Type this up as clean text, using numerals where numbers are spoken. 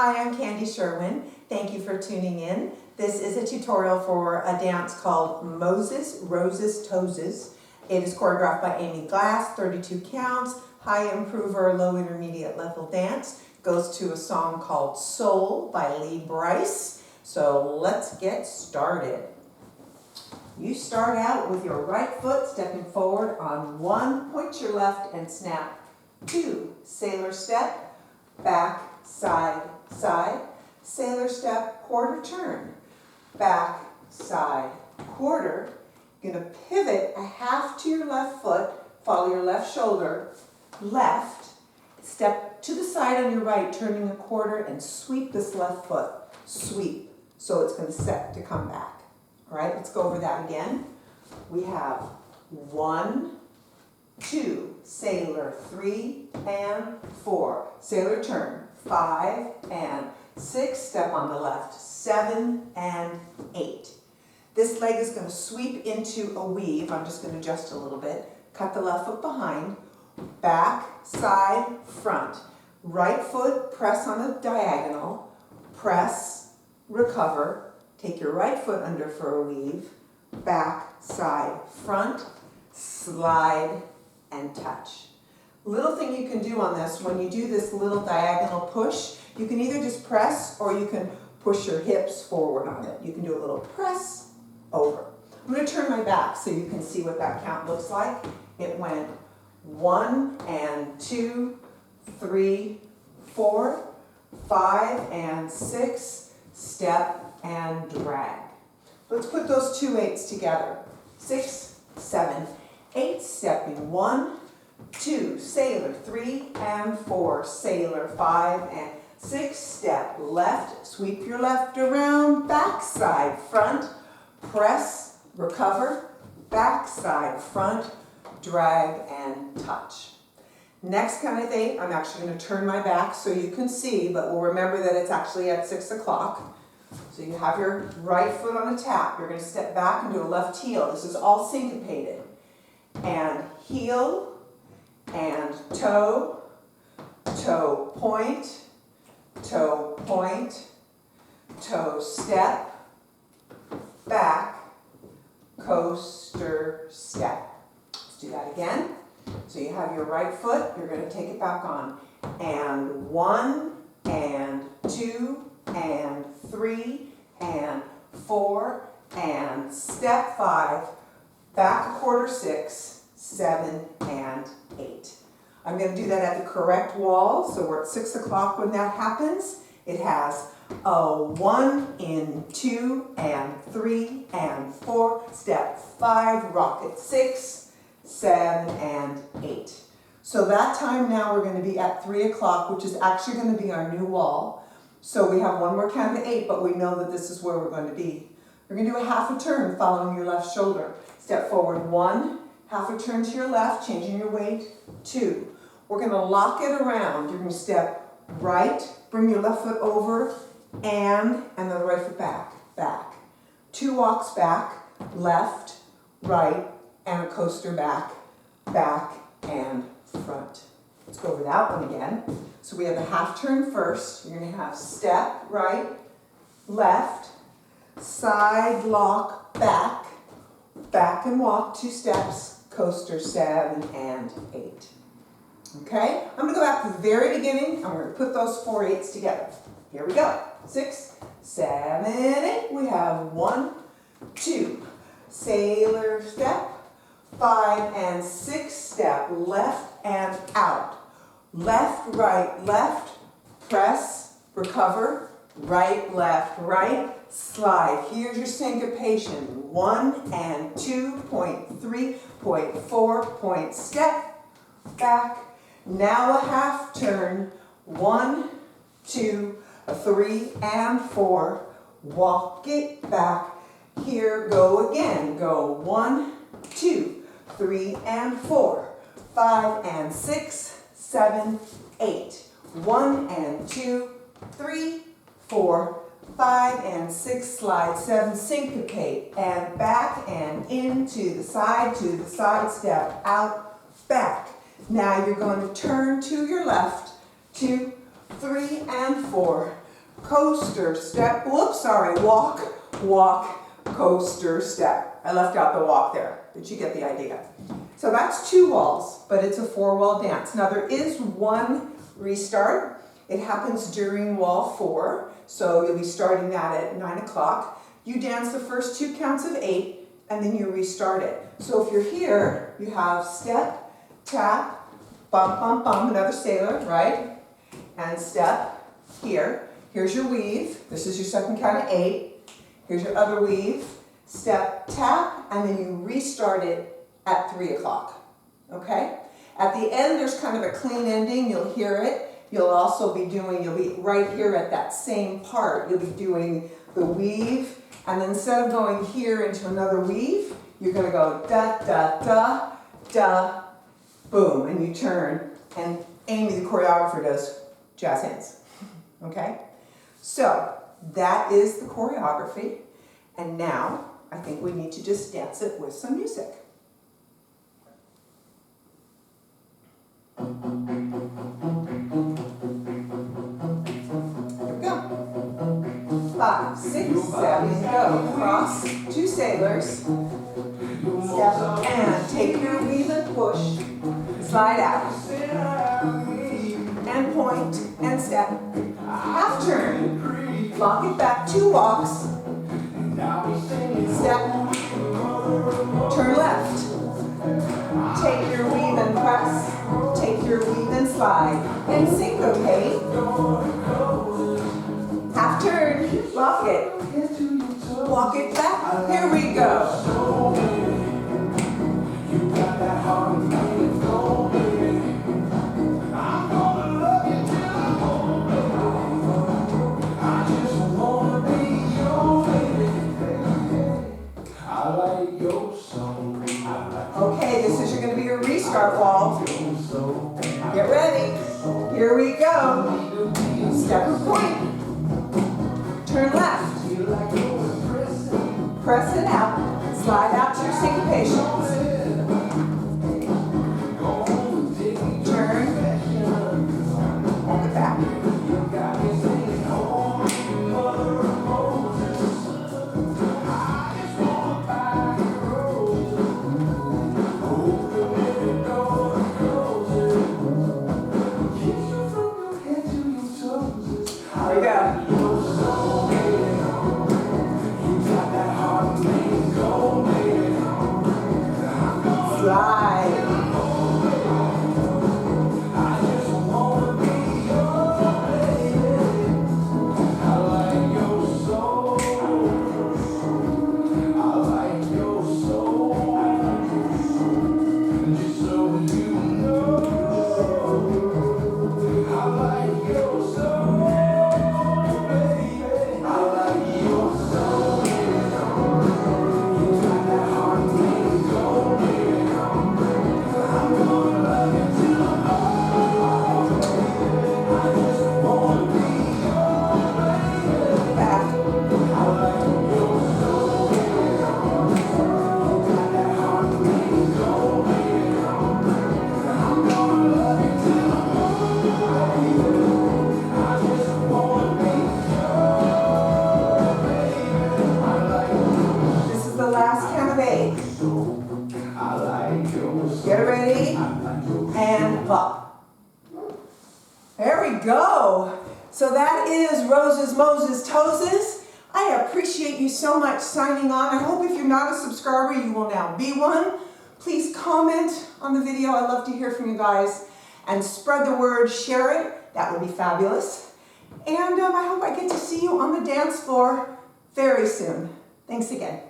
Hi, I'm Candy Sherwin. Thank you for tuning in. This is a tutorial for a dance called Moses, Roses, Toeses. It is choreographed by Amy Glass, 32 counts, high improver, low intermediate level dance. Goes to a song called Soul by Lee Bryce. So let's get started. You start out with your right foot stepping forward on 1, point your left and snap. 2, sailor step, back, side, side, sailor step, quarter turn, back, side, quarter. You're going to pivot a half to your left foot, follow your left shoulder, left, step to the side on your right, turning a quarter, and sweep this left foot, sweep. So it's going to set to come back. All right, let's go over that again. We have 1, 2, sailor, 3 and 4, sailor turn, 5 and 6, step on the left, 7 and 8. This leg is going to sweep into a weave. I'm just going to adjust a little bit. Cut the left foot behind, back, side, front. Right foot, press on a diagonal, press, recover. Take your right foot under for a weave, back, side, front, slide, and touch. Little thing you can do on this, when you do this little diagonal push, you can either just press or you can push your hips forward on it. You can do a little press, over. I'm going to turn my back so you can see what that count looks like. It went 1 and 2, 3, 4, 5 and 6, step and drag. Let's put those 2 8s together. 6, 7, 8, stepping 1, 2, sailor, 3 and 4, sailor, 5 and 6, step left, sweep your left around, back, side, front, press, recover, back, side, front, drag and touch. Next count of 8, I'm actually going to turn my back so you can see, but we'll remember that it's actually at 6 o'clock. So you have your right foot on a tap. You're going to step back and do a left heel. This is all syncopated. And heel, and toe, toe point, toe step, back, coaster step. Let's do that again. So you have your right foot, you're going to take it back on. And 1, and 2, and 3, and 4, and step 5, back a quarter 6, 7, and 8. I'm going to do that at the correct wall, so we're at 6 o'clock when that happens. It has a 1 in 2, and 3, and 4, step 5, rocket 6, 7, and 8. So that time now we're going to be at 3 o'clock, which is actually going to be our new wall. So we have one more count of 8, but we know that this is where we're going to be. We're going to do a half a turn following your left shoulder. Step forward 1, half a turn to your left, changing your weight, 2. We're going to lock it around. You're going to step right, bring your left foot over, and then the right foot back, back. 2 walks back, left, right, and a coaster back, back, and front. Let's go over that one again. So we have a half turn first. You're going to have step, right, left, side lock, back, back and walk 2 steps, coaster 7 and 8. Okay, I'm going to go back to the very beginning. I'm going to put those 4 8s together. Here we go. 6, 7, 8. We have 1, 2, sailor step, 5 and 6, step left and out. Left, right, press, recover, right, slide. Here's your syncopation. 1 and 2, point 3, point 4, point step, back. Now a half turn. 1, 2, 3, and 4. Walk it back. Here, go again. Go 1, 2, 3, and 4. 5 and 6. 7, 8. 1 and 2, 3, 4, 5 and 6, slide 7, syncopate, and back and into the side, to the side, step out, back. Now you're going to turn to your left, 2, 3, and 4. coaster, step, whoops, sorry, walk, walk, coaster, step. I left out the walk there, but you get the idea. So that's 2 walls, but it's a 4-wall dance. Now there is one restart. It happens during wall 4, so you'll be starting that at 9 o'clock. You dance the first 2 counts of 8, and then you restart it. So if you're here, you have step, tap, bum, bum, bum, another sailor, right? And step, here. Here's your weave. This is your second count of 8. Here's your other weave. Step, tap, and then you restart it at 3 o'clock, okay? At the end, there's kind of a clean ending. You'll hear it. You'll also be doing, you'll be right here at that same part. You'll be doing the weave, and then instead of going here into another weave, you're gonna go da, da, da, da, boom, and you turn, and Amy, the choreographer, does jazz hands, okay? So that is the choreography, and now I think we need to just dance it with some music. Here we go. 5, 6, 7, go. Cross, 2 sailors. Step and take your weave and push. Slide out. And point and step. Half turn. Lock it back, 2 walks. Step. Turn left. Take your weave and press. Take your weave and slide. And syncopate. Half turn. Lock it. Walk it back. Here we go. Okay, this is going to be your restart wall. Get ready. Here we go. Step or point. Turn left. Press it out. Slide out to your syncopation. Turn. Walk it back. Get ready, and up. There we go. So that is Roses, Moses, Toeses. I appreciate you so much signing on. I hope if you're not a subscriber, you will now be one. Please comment on the video. I love to hear from you guys. And spread the word, share it. That would be fabulous. And I hope I get to see you on the dance floor very soon. Thanks again.